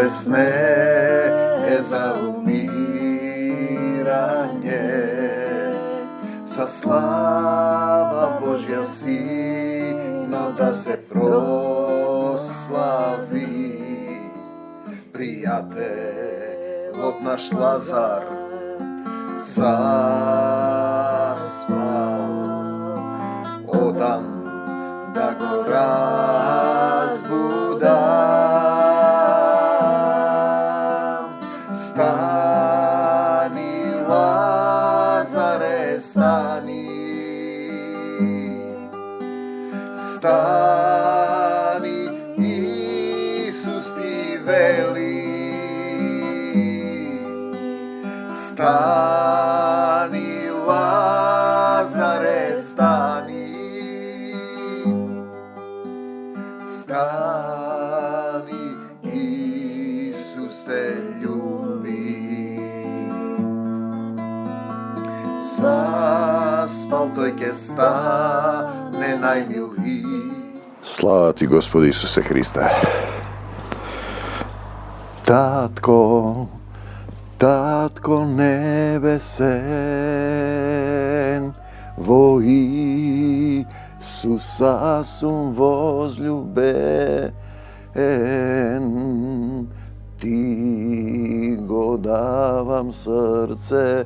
bolesne za umiranje. Sa slava Božja sino da se proslavi. Prijatelj od naš Lazar zaspal, odam da go razbudam. Stani Lazare, stani, stani, Isus ti veli. Stani Lazare, stani, stani, Isus te ljubi. Zaspal toj ke stane najmiliji. Slava ti, Gospodi Isuse Hriste. Tatko nebesen, vo Isusa sum возлюбен, ti go davam srce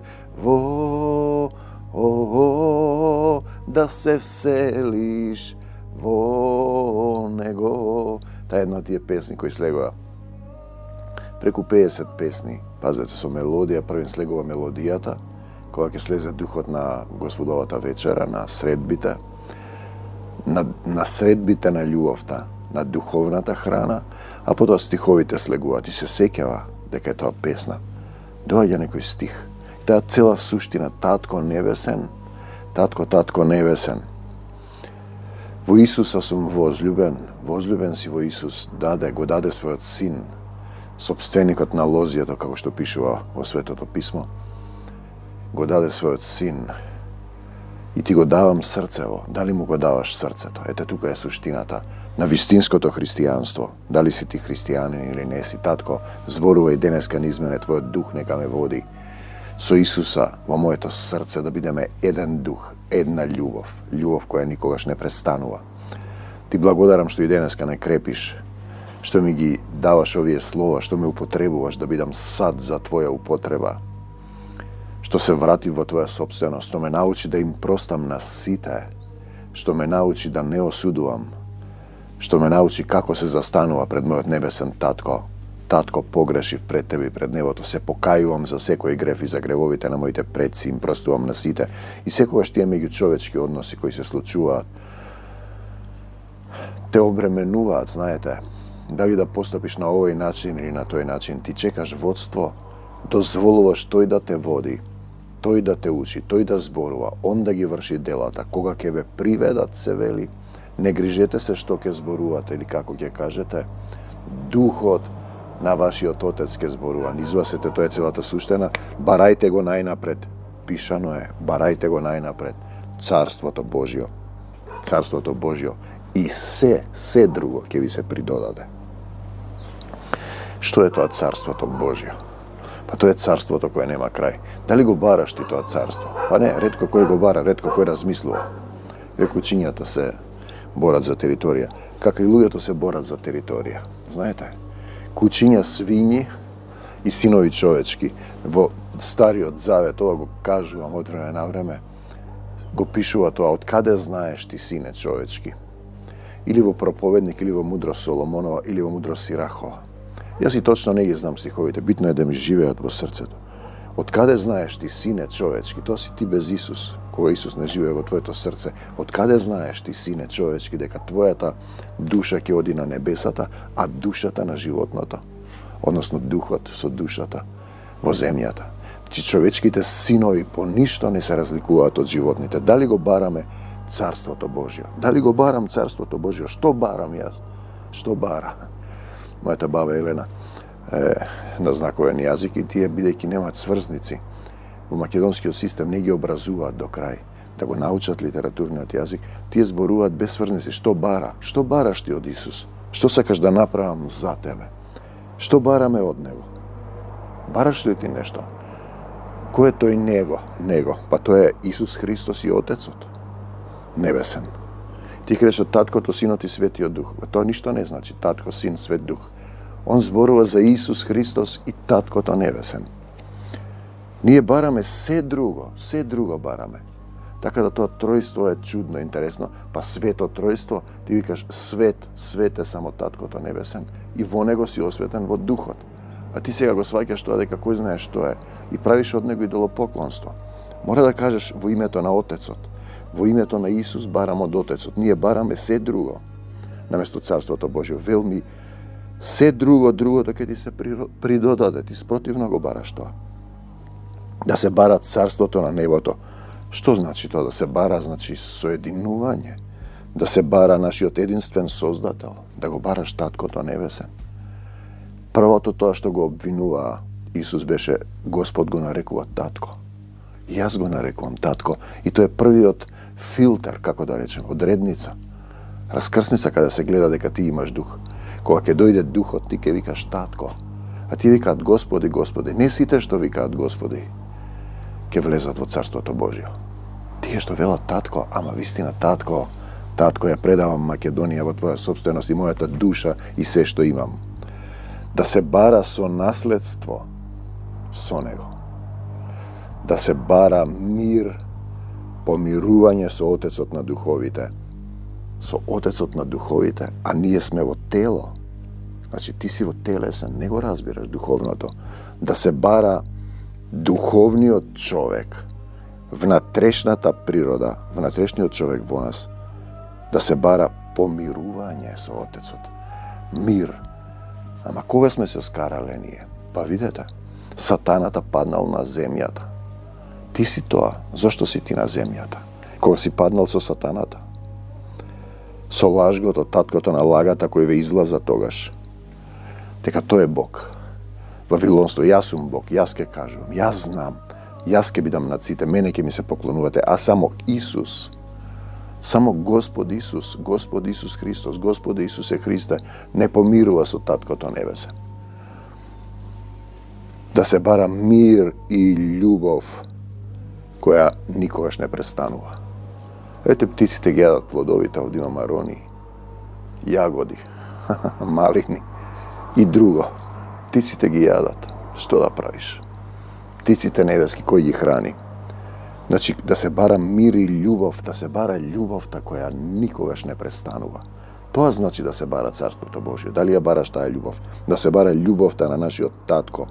da se vseliš vo nego. Ta jedna od tije pesni koji slegova preku 50 pesni. Pazite, so melodija, prvim slegova melodijata, koja sleze duhot na Gospodovata večera, na sredbite, na sredbite na ljubovta, na duhovната hrana, a potom stihovite slegува. Ti se sekjava дека je тоа pesna. Dođe nekoj stih. Ta cela suština, Tatko nebesen, Tatko nebesen. Во Исуса сум возлюбен си во Исус, го даде својот син, собственикот на лозијето, како што пишува во Светото писмо, го даде својот син и ти го давам срцево. Дали му го даваш срцето? Ете, тука е суштината на вистинското христијанство. Дали си ти христијанин или не си, Татко, зборува и денеска низмене, твојот дух нека ме води со Исуса во моето срце, да бидеме еден дух, една љубов која никогаш не престанува. Ти благодарам што и денеска не крепиш, што ми ги даваш овие слова, што ме употребуваш да бидам сад за твоја употреба, што се врати во твоја собственост, што ме научи да им простам на сите, што ме научи да не осудувам, што ме научи како се застанува пред мојот небесен Татко. Татко, погрешив пред тебе и пред небото, се покајувам за секој греф и за гревовите на моите предци, им простувам на сите. И секогаш тие меѓучовечки односи кои се случуваат, те обременуваат, знаете. Дали да постапиш на овој начин или на тој начин, ти чекаш водство, дозволуваш тој да те води, тој да те учи, тој да зборува, он да ги врши делата. Кога ќе ве приведат, се вели, не грижете се што ќе зборувате или како ќе кажете, духот на вашиот Отец ке зборува. Извасете, тоа е целата суштина. Барајте го најнапред. Пишано е, барајте го најнапред. Царството Божјо. Царството Божјо. И се друго ќе ви се придодаде. Што е тоа Царството Божјо? Па тоа е царството кое нема крај. Дали го бараш ти тоа царство? Па не, ретко кој го бара, ретко кој размислува. Кучињата се борат за територија. Како и луѓето се борат за територија. Знаете? Кучиња, свињи и синови човечки. Во Стариот Завет, ова го кажувам од време на време, го пишува тоа, од каде знаеш ти, сине човечки? Или во Проповедник, или во Мудрост Соломонова, или во Мудрост Сирахова. Јас и точно не ги знам стиховите, битно е да ми живеат во срцето. Од каде знаеш ти, сине човечки? Тоа си ти без Исус, кога Исус не живее во твоето срце. Од каде знаеш ти, сине човечки, дека твојата душа ќе оди на небесата, а душата на животното, односно духот со душата во земјата. Че човечките синови по ништо не се разликуваат од животните. Дали го бараме Царството Божјо? Дали го барам Царството Божјо? Што барам јас? Што бара? Мојата баба Елена на знаковен јазик и тие, бидејќи немаат сврзници, во македонскиот систем не ги образуваат до крај да го научат литературниот јазик, тие зборуваат без сврзници. Што бара? Што бараш ти од Исус? Што сакаш да направам за тебе? Što barame od Него? Baraš li ti nešto? Ko je to i Nego? Pa to je Isus Hristos i Otecot. Nebesen. Ti kažeš Tatkото, Sinot i Svetio Duh. To ništa ne znači. Tatko, Sin, Svet Duh. On zborува za Isus Hristos i Tatkото Nebesen. Nije barame sve drugo barame. Tako da to trojstvo je čudno, interesno. Pa sveto trojstvo, ti vikaš svete samo Tatkото Nebesen i vo Него si osveten vo Duhot. A ti сега го сваќаш тоа дека кој знае што е и правиш од Него идолопоклонство. Мора да кажеш во името на Отецот. Во името на Исус барам од Отецот. Ние бараме се друго. Наместо Царството Божие. Велми се другото ќе ти се придодаде. Ти спротивно го бараш тоа. Да се бара Царството на небото. Што значи тоа? Да се бара, значи соединување. Да се бара нашиот единствен Создател. Да го бараш Таткото Небесен. Првото тоа што го обвинува Исус беше Господ го нарекува Татко. Јас го нарекувам Татко. И тоа е првиот филтер, како да речем, одредница. Раскрсница каде се гледа дека ти имаш дух. Кога ќе дојде духот, ти ќе викаш Татко. А ти викаат Господи, Господи. Не сите што викаат Господи ќе влезат во Царството Божие. Тие што велат Татко, ама вистина Татко, Татко ја предавам Македонија во твоја собственост и мојата душа и се што имам. Да се бара со наследство со Него. Да се бара мир, помирување со Отецот на духовите. Со Отецот на духовите, а ние сме во тело. Значи ти си во телесен, не го разбираш духовното. Да се бара духовниот човек, внатрешната природа, внатрешниот човек во нас. Да се бара помирување со Отецот. Мир. Ама кога сме се скарале ние? Па видете, сатаната паднал на земјата. Ти си тоа. Зошто си ти на земјата? Кога си паднал со сатаната? Со лажгото, таткото на лагата кој ве излаза тогаш. Дека тој е Бог. Вавилонство, јас сум Бог, јас ке кажувам, јас знам, јас ке бидам над сите, мене ке ми се поклонувате, а само Исус, само Господ Исус Христос, Господе Исусе Христе, не помирува со Таткото Небесен. Да се бара мир и љубов, која никогаш не престанува. Ете, птиците ги јадат плодовите, овде има марони, јагоди, малини и друго. Птиците ги јадат. Што да правиш? Птиците небески, кој ги храни? Значи, да се бара мир и љубов, да се бара љубовта која никогаш не престанува. Тоа значи да се бара Царството Божие. Дали ја бараш таа љубов? Да се бара љубовта на нашиот Татко,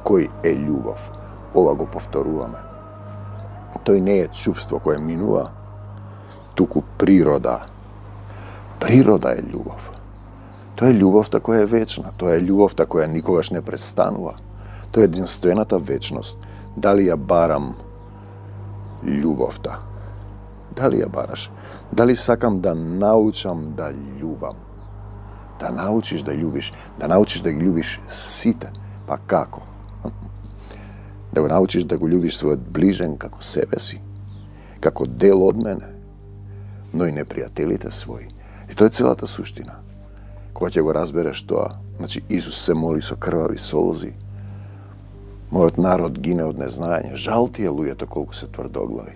кој е љубов. Ова го повторуваме. Тој не е чувство кое минува, туку природа. Природа е љубов. Тоа е љубовта која е вечна, тоа е љубовта која никогаш не престанува. Тоа е единствената вечност. Дали ја барам љубовта? Дали ја бараш? Дали сакам да научам да љубам? Да научиш да љубиш, да научиш да ги љубиш сите. Па како? Да го научиш да го љубиш својот ближен како себе си, како дел од мене, но и непријателите своји. И тоа е целата суштина. Кога ќе го разбереш тоа, значи Исус се моли со крвави солзи. Мојот народ гине од незнаење. Жал тие луѓето колку се тврдоглави.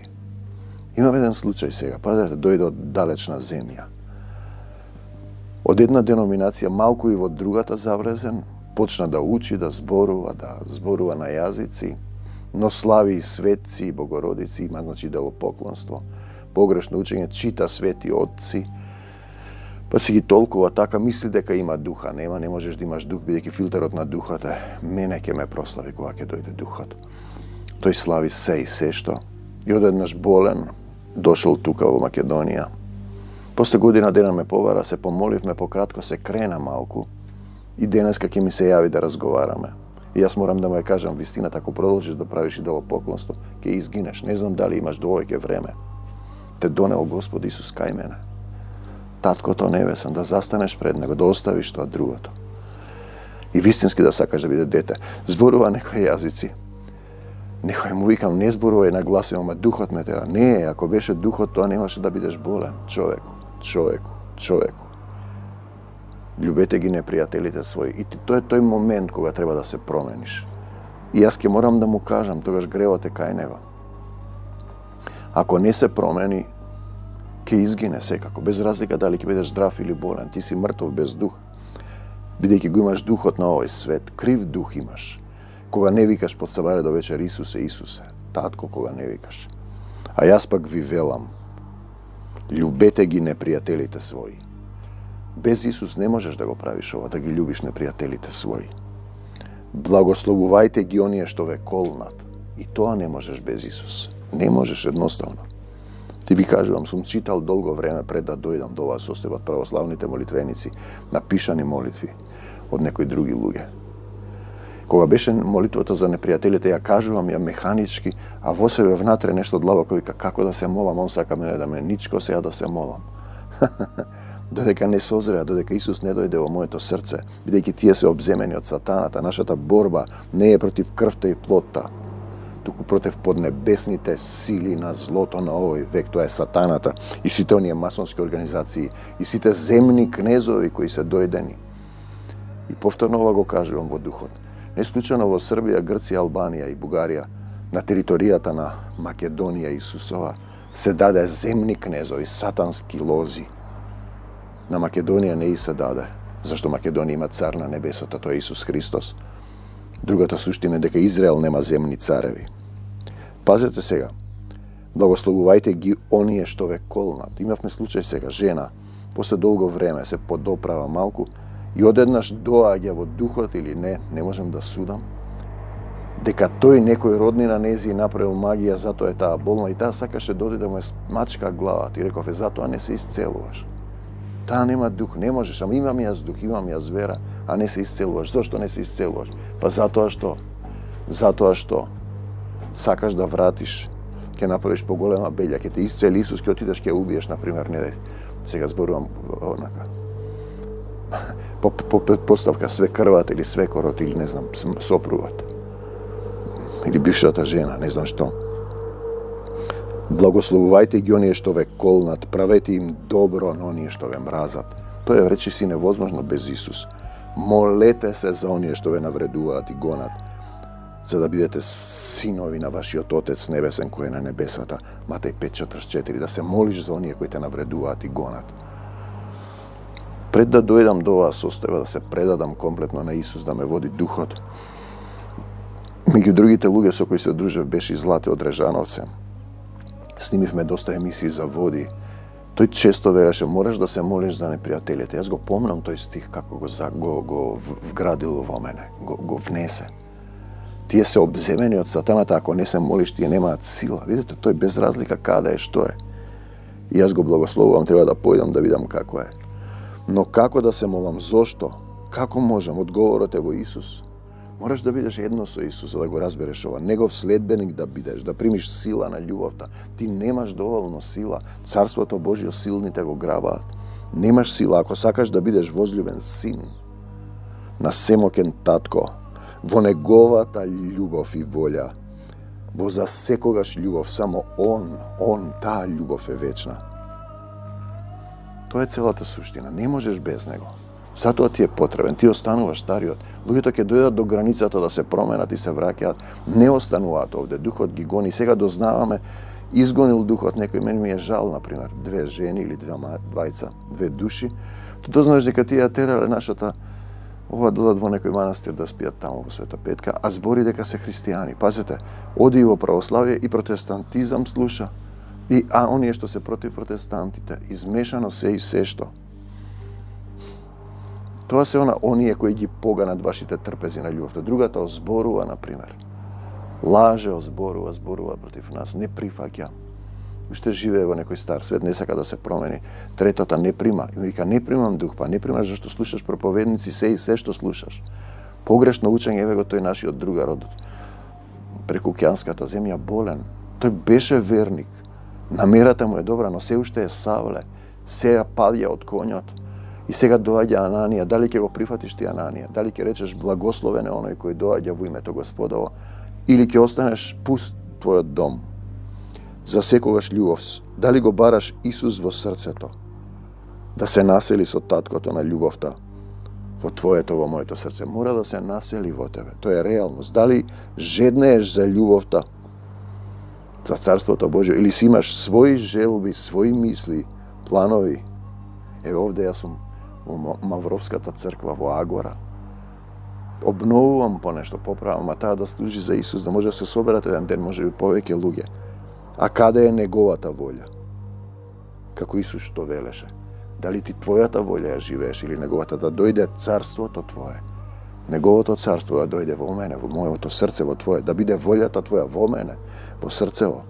Имам еден случај сега. Пазете, дојде од далечна земја. Од една деноминација малку и во другата завлезен, почна да учи, да зборува на јазици, но слави и светци и богородици, има значи делопоклонство, погрешно учење, чита свети отци, па си ги толкува така, мисли дека има духа, нема, не можеш да имаш дух, бидејќи филтерот на духот е, мене ќе ме прослави кога ќе дојде духот. Тој слави се и се што, и одеднаш болен, дошол тука во Македонија. После година дена ме побара, се помоливме, пократко се крена малку, и денеска ќе ми се јави да разговараме. И јас морам да му ја кажам, вистината, ако продолжиш да правиш идолопоклонство, ќе изгинеш. Не знам дали имаш довеќе време. Те донел Господ Исус кај мене. Таткото Небесен, да застанеш пред Него, да оставиш тоа другото. И вистински да сакаш да биде дете. Зборува некои јазици. Некој му викам, не зборувај на гласови, ама духот ме тера. Не, ако беше духот, тоа немаше да бидеш болен. Човеку. Ljubете ги непријателите своји. И тоа е тој момент кога треба да се промениш. И јас ќе морам да му кажам, тогаш гревот е кај него. Ако не се промени, ќе изгине секако, без разлика дали ќе бидеш здрав или болен. Ти си мртов без дух. Бидејќи го имаш духот на овој свет, крив дух имаш. Кога не викаш под сабаре до вечер Исусе, Исусе, татко кога не викаш. А јас пак ви велам, љубете ги непријателите своји. Без Исус не можеш да го правиш ова, да ги љубиш непријателите своји. Благословувајте ги оние што ве колнат. И тоа не можеш без Исус. Не можеш едноставно. Ти ви кажувам, сум читал долго време пред да дојдам до вас состојбат православните молитвеници, напишани молитви од некои други луѓе. Кога беше молитвата за непријателите, ја кажувам ја механички, а во себе внатре нешто длабоко вика како да се молам, он сака мене да ме ничко сега да се молам. Додека не созреа, додека Исус не дојде во моето срце, бидејќи тие се обземени од сатаната, нашата борба не е против крвта и плотта, туку против поднебесните сили на злото на овој век, тоа е сатаната и сите оние масонски организации и сите земни кнезови кои се дојдени. И повторно ова го кажувам во духот. Не случајно во Србија, Грција, Албанија и Бугарија, на територијата на Македонија и Исусова, се даде земни кнезови, сатански лози. На Македонија не и се даде, зашто Македонија има цар на небесата, тоа е Исус Христос. Другата суштина е дека Израел нема земни цареви. Пазете сега, благословувајте ги оние што ве колнат. Имавме случај сега, жена, после долго време се подоправа малку и одеднаш доаѓа во духот или не можем да судам, дека тој некој роднина нези направил магија, затоа е таа болна и таа сакаше дојде да му е мачка главата и реков затоа не се исцелуваш. Таа нема дух, не можеш, ама имам јас дух, имам јас вера, а не се исцелуваш. Зошто не се исцелуваш? Па затоа што сакаш да вратиш, ќе направиш поголема белја, ќе те исцели Исус, ќе отидеш, ќе убиеш, например, не сега зборувам онака. По предпоставка све крват или свекорот или не знам, сопругот. Или бившата жена, не знам што. Благословувајте ги оние што ве колнат, правете им добро на оние што ве мразат. Тоа е речиси невозможно без Исус. Молете се за оние што ве навредуваат и гонат, за да бидете синови на вашиот Отец небесен кој е на небесата. Матеј 5:44, да се молиш за оние кои те навредуваат и гонат. Пред да дојдам до вас состојба да се предадам комплетно на Исус, да ме води духот. Меѓу другите луѓе со кои се дружев беше и Злате од Режановце. Снимивме доста емисии за води. Тој често вереше, мораш да се молиш за непријателите. Јас го помнам тој стих како го вградил во мене, го внесе. Тие се обземени од сатаната, ако не се молиш, тие немаат сила. Видите, тој без разлика каде е, што е. И јас го благословувам, треба да појдам да видам како е. Но како да се молам, зошто? Како можам? Одговорот е во Исус. Мораш да бидеш едно со Исус, за да го разбереш ова. Негов следбеник да бидеш, да примиш сила на љубовта. Ти немаш доволно сила. Царството Божјо силните го грабаат. Немаш сила ако сакаш да бидеш возљубен син на семокен татко, во неговата љубов и волја, во за секогаш љубов, само он, таа љубов е вечна. Тоа е целата суштина. Не можеш без него. Затоа ти е потребен. Ти остануваш стариот. Луѓето ќе дојдат до границата да се променат и се враќаат. Не остануваат овде. Духот ги гони. Сега дознаваме, изгонил духот некој. Мене ми е жал, например, 2 жени или 2 души. Тоа знаеш дека тие терале нашата ова додат во некој манастир да спијат таму во Света Петка, а збори дека се христијани. Пазете, оди во православие и протестантизам слуша. А оние што се против протестантите, измешано се и се што. Тоа се оние кои ги поганат вашите трпези на љубовта. Другата озборува, например. Лаже, озборува против нас, не прифаќа. Уште живее во некој стар свет, не сака да се промени. Третата не прима. И вика, не примам дух, па не примаш зашто слушаш проповедници, се и се што слушаш. Погрешно учење, еве го тој нашиот другар од прекукјанската земја болен. Тој беше верник. Намерата му е добра, но се уште е Савле. Сега паѓа од конјот. И сега доаѓа Ананија. Дали ќе го прифатиш ти Ананија? Дали ќе речеш благословен е оној кој доаѓа во името Господово? Или ќе останеш пуст твојот дом? За секогаш љубов. Дали го бараш Исус во срцето? Да се насели со таткото на љубовта? во твоето, во моето срце. Мора да се насели во тебе. Тоа е реалност. Дали жеднееш за љубовта, за Царството Божие, или си имаш своји желби, своји мисли, планови. Еве овде јас сум во Мавровската црква во Агора. Обновувам понешто, поправам, а таа да служи за Исус, да може да се соберат еден ден, може би повеќе луѓе. А каде е неговата волја? Како Исус што велеше? Дали ти твојата волја ја живееш или неговата, да дојде царството твое? Неговото царство да дојде во мене, во моето срце, во твое, да биде волјата твоја во мене, во срцево.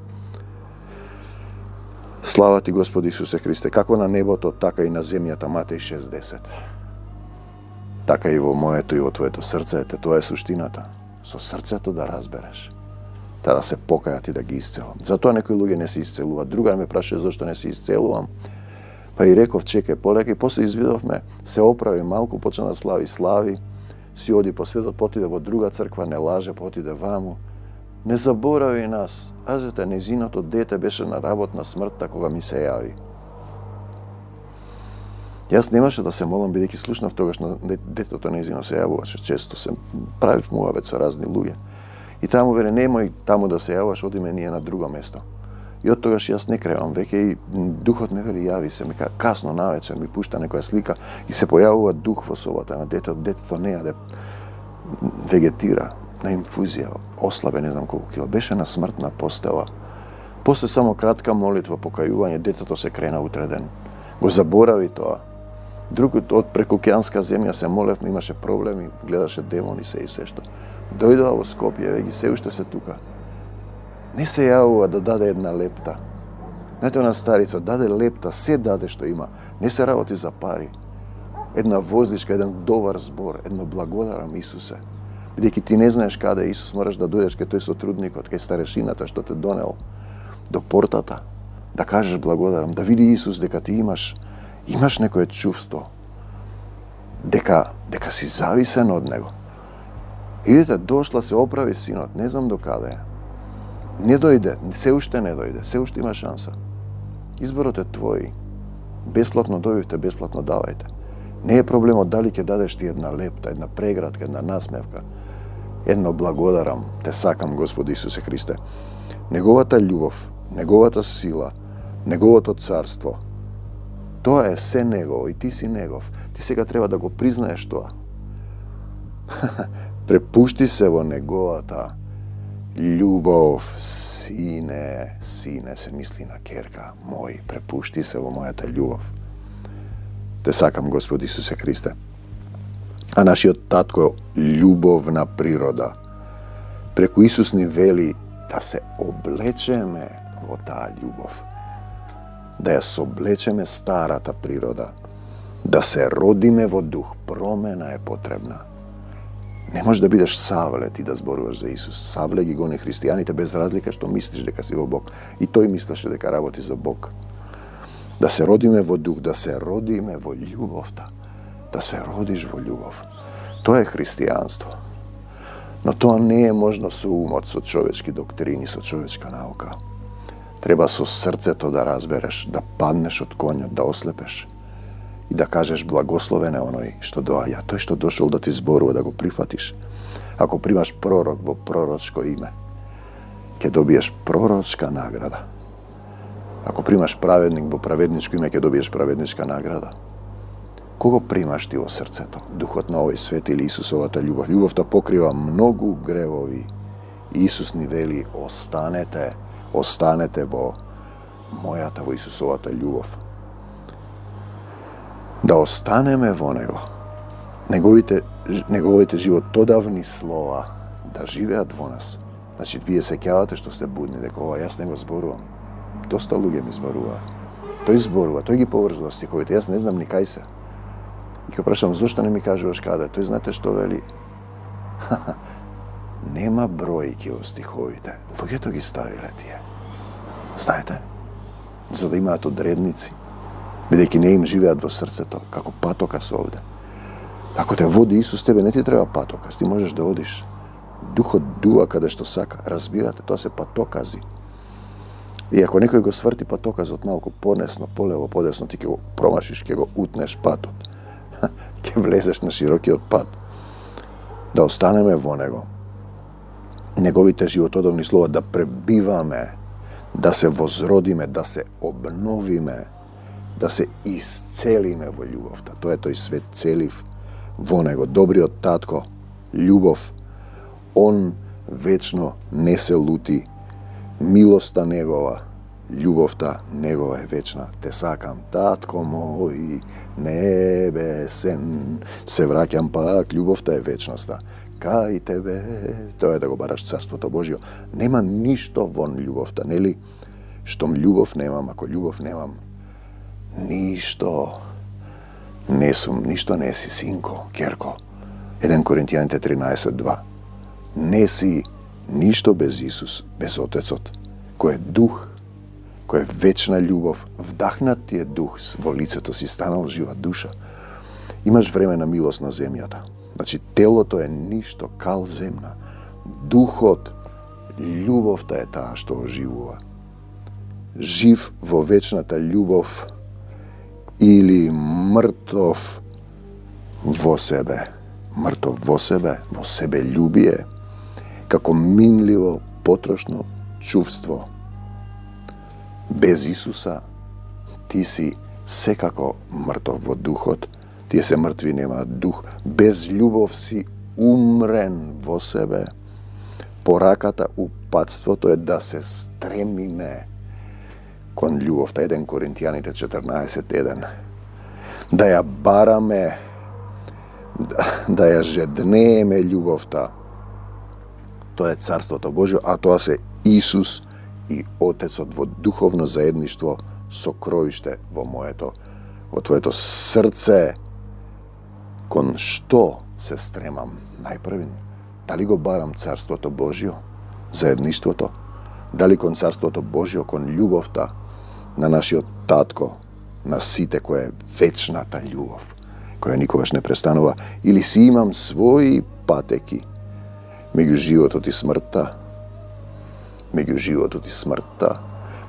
Слава ти, Господи Исусе Христе, како на небото, така и на земјата, Матеј 6:10. Така и во моето и во твоето срце, тоа е суштината. Со срцето да разбереш. Да се покајат и да ги исцелам. Затоа некои луѓе не се исцелуваат. Друга ме прашува зашто не се исцелувам. Па и реков, чекај, полека, и после извидовме, се оправи малку, почна да слави, си оди по светот, потиде во друга црква, не лаже, потиде ваму. Не заборави нас. Азете, незиното дете беше на работна смртта кога ми се јави. Јас немаше да се молам, бидејќи слушнав тогаш на детето незино се јавуваше. Често се правив муавет со разни луѓе. И таму вере, немој таму да се јавуваш, одиме ние на друго место. И од тогаш јас не кревам веќе и духот ми вели јави се, ми касно навечер ми пушта некоја слика и се појавува дух во собата на детето. Детето не јаде, вегетира на инфузија, ослабе не знам колку кила. Беше на смртна постела. После само кратка молитва, покајување, детето се крена утре ден. Го заборави тоа. Друг од прекуќанска земја се молевме, имаше проблеми, гледаше демони се и се што. Дојдоа во Скопје, веќе се уште се тука. Не се јавува да даде една лепта. Знаете, она старица даде лепта, се даде што има. Не се работи за пари. Една воздишка, еден добар збор, едно благодарам Исусе. Бидејќи ти не знаеш каде Исус, мораш да дојдеш кај тој сотрудникот, кај старешината што те донел до портата, да кажеш благодарам, да види Исус дека ти имаш некое чувство, дека си зависен од него. Идете, дошла, се оправи синот, не знам до каде е. Не дојде, се уште не дојде, се уште има шанса. Изборот е твој. Бесплатно добивте, бесплатно давајте. Не е проблемот дали ќе дадеш ти една лепта, една прегратка, една насмевка, едно благодарам, те сакам, Господи Исусе Христе. Неговата љубов, неговата сила, неговото царство, тоа е се негово и ти си негов. Ти сега треба да го признаеш тоа. Препушти се во неговата љубов, сине, се мисли на керка мој, препушти се во мојата љубов. Те сакам, Господи Исусе Христе. А нашиот татко љубовна природа. Преку Исус ни вели да се облечеме во таа љубов. Да ја соблечеме старата природа. Да се родиме во дух. Промена е потребна. Не можеш да бидеш Савле ти да зборуваш за Исус. Савле ги гони христијаните без разлика што мислиш дека си во Бог. И тој мислеше дека работи за Бог. Да се родиме во дух, да се родиме во љубовта. Да се родиш во љубов. Тоа е христијанство. Но тоа не е можно со умот, со човечки доктрини, со човечка наука. Треба со срцето да разбереш, да паднеш од конјот, да ослепеш и да кажеш благословен е оној што доаѓа, тој што дошол да ти зборува, да го прифатиш. Ако примаш пророк во пророчко име, ќе добиеш пророчка награда. Ако примаш праведник во праведничко име, ќе добиеш праведничка награда. Кого примаш ти во срцето? Духот на овој свет или Исусовата љубов? Љубовта покрива многу гревови. Исус ни вели, останете во мојата, во Исусовата љубов. Да останеме во Него. Неговите животодавни слова да живеат во нас. Значи, вие се кјавате што сте будни, дека ова јас не го зборувам. Доста луѓе ми зборуваат. Тој зборува, тој ги поврзува стиховите, јас не знам ни кај се. И ке прашам, зошто не ми кажуваш каде? Тој знаете што вели? Нема бројки во стиховите. Луѓето ги ставиле тие. Знаете? За да имаат одредници. Бидејќи не им живеат во срцето, како патокас овде. Ако те води Исус, тебе не ти треба патокас, ти можеш да одиш. Духот дува каде што сака. Разбирате, тоа се патокази. И ако некој го сврти патоказот малку понесно, полево, подесно, ти ќе го промашиш, ќе го утнеш патот. ќе влезеш на широкиот пат. Да останеме во него. Неговите животодовни слова да пребиваме, да се возродиме, да се обновиме, да се исцелиме во љубовта. Тоа е тој свет целив во него. Добриот татко, љубов, он вечно не се лути. Милоста негова, љубовта негова е вечна. Те сакам, татко мој, небесен. Се враќам пак, љубовта е вечноста. Кај тебе, тоа е да го бараш Царството Божјо. Нема ништо вон љубовта, нели? Штом љубов немам, ако љубов немам, ништо не сум, ништо не си, синко, керко. 1 Коринтијаните 13:2. Не си ништо без Исус, без Отецот, кој е дух, кој е вечна љубов, вдахнат ти е дух во лицето си, станал жива душа. Имаш време на милост на земјата. Значи, телото е ништо, кал земна. Духот, љубовта е таа што оживува. Жив во вечната љубов или мртов во себе. Мртов во себе, во себе љубие, како минливо, потрошно чувство. Без Исуса ти си секако мртов во духот, тие се мртви, немаат дух. Без љубов си умрен во себе. Пораката, упатството е да се стремиме кон љубовта. 1 Коринтијаните 14:1. Да ја бараме, да ја жеднееме љубовта. Тоа е Царството Божјо, а тоа се Исус и Отецот во духовно заедништво, сокровиште во моето, во твоето срце. Кон што се стремам најпрвин? Дали го барам Царството Божјо, заедништвото? Дали кон Царството Божјо, кон љубовта на нашиот татко, на сите, која е вечната љубов, која никогаш не престанува, или си имам своји патеки меѓу животот и смртта,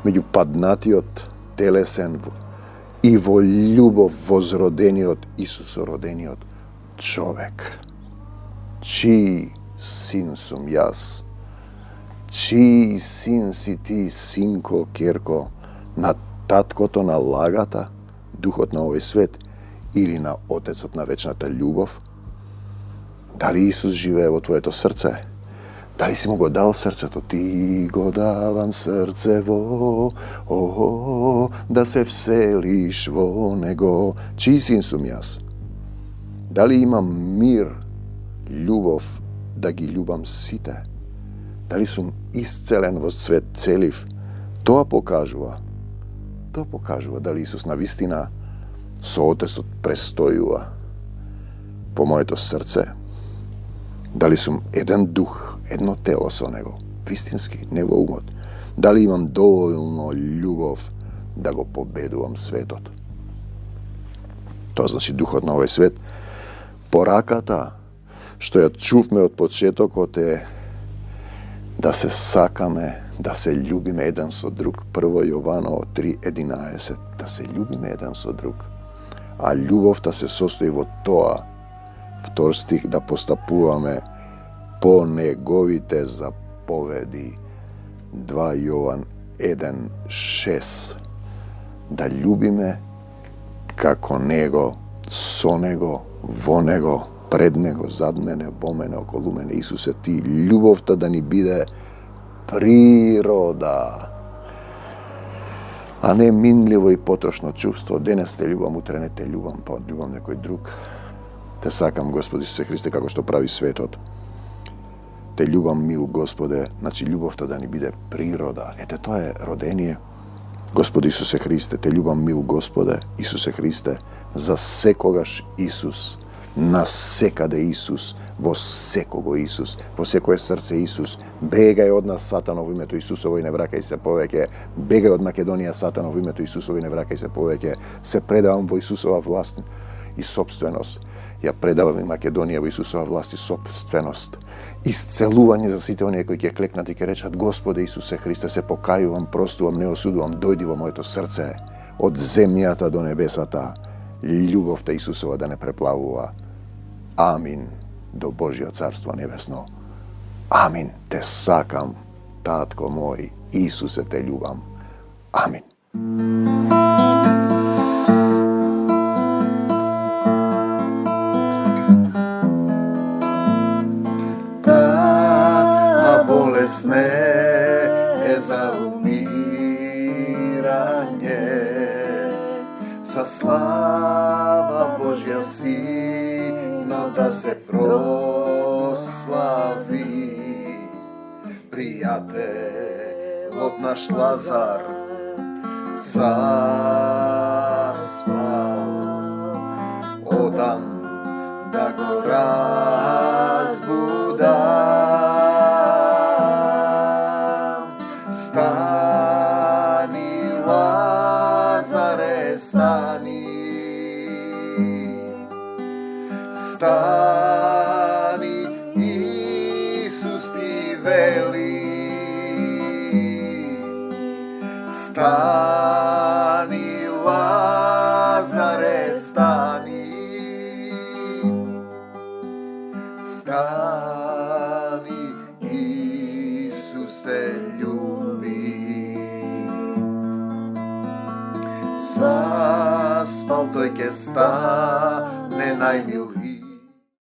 меѓу паднатиот телесен и во љубов возродениот, Исусородениот човек. Чиј син сум јас? Чиј син си ти, синко, керко, на таткото на лагата, духот на овој свет, или на Отецот на вечната љубов? Дали Исус живее во твоето срце? Дали си му го дал срцето? Ти го давам срцево, да се вселиш во него. Чиј син сум јас? Дали имам мир, љубов, да ги љубам сите? Дали сум исцелен во свет целив? Тоа покажува дали Исус на вистина со Отецот престојува во моето срце. Дали сум еден дух, едно тело со него, вистински, не во умот. Дали имам доволно љубов да го победувам светот? Тоа значи духот на овој свет. Пораката што ја чувме од почетокот е да се сакаме, да се љубиме еден со друг. 1 Јованово 3:11. Да се љубиме еден со друг. А љубовта се состои во тоа, втор стих, да постапуваме по неговите заповеди. 2 Јован 1:6. Да љубиме како него, со него, во него, пред него, зад мене, во мене, околу мене. Исусе, ти љубовта да ни биде природа, а не минливо и потрошно чувство. Денес те љубам, утре не те љубам, па љубам некој друг. Те сакам, Господи Исусе Христе, како што прави светот. Те љубам, мил Господе, значи љубовта да ни биде природа. Ете, тоа е родение. Господи Исусе Христе, те љубам, мил Господе, Исусе Христе, за секогаш Исус, на секаде Исус, во секого Исус, во секое срце Исус. Бегај од нас, Сатано, во името Исусово и не вракај се повеќе. Бегај од Македонија, Сатано, во името Исусово и не вракај се повеќе. Се предавам во Исусова власт и собственост. Ја предавам и Македонија во Исусова власт и собственост. Исцелување за сите оние кои ќе клекнат и ќе речат: Господе Исусе Христе, се покајувам, простувам, не осудувам, дојди во моето срце, од земјата до небесата. Ljubov te Isusova da ne preplavuva. Amin. Do Božja carstva nebesno. Amin. Te sakam, tatko moj, Isuse te ljubam. Amin. Ta bolesne za umiranje, sa slava Božja sino da se proslavi. Prijatelj od naš Lazar zaspal, odam da go razbudam. Stani, Lazare, stani, stani, Isus ti veli. Stani, Lazare, stani, stani, Isus te ljubi. Zaspal, toj ke stane najmilší,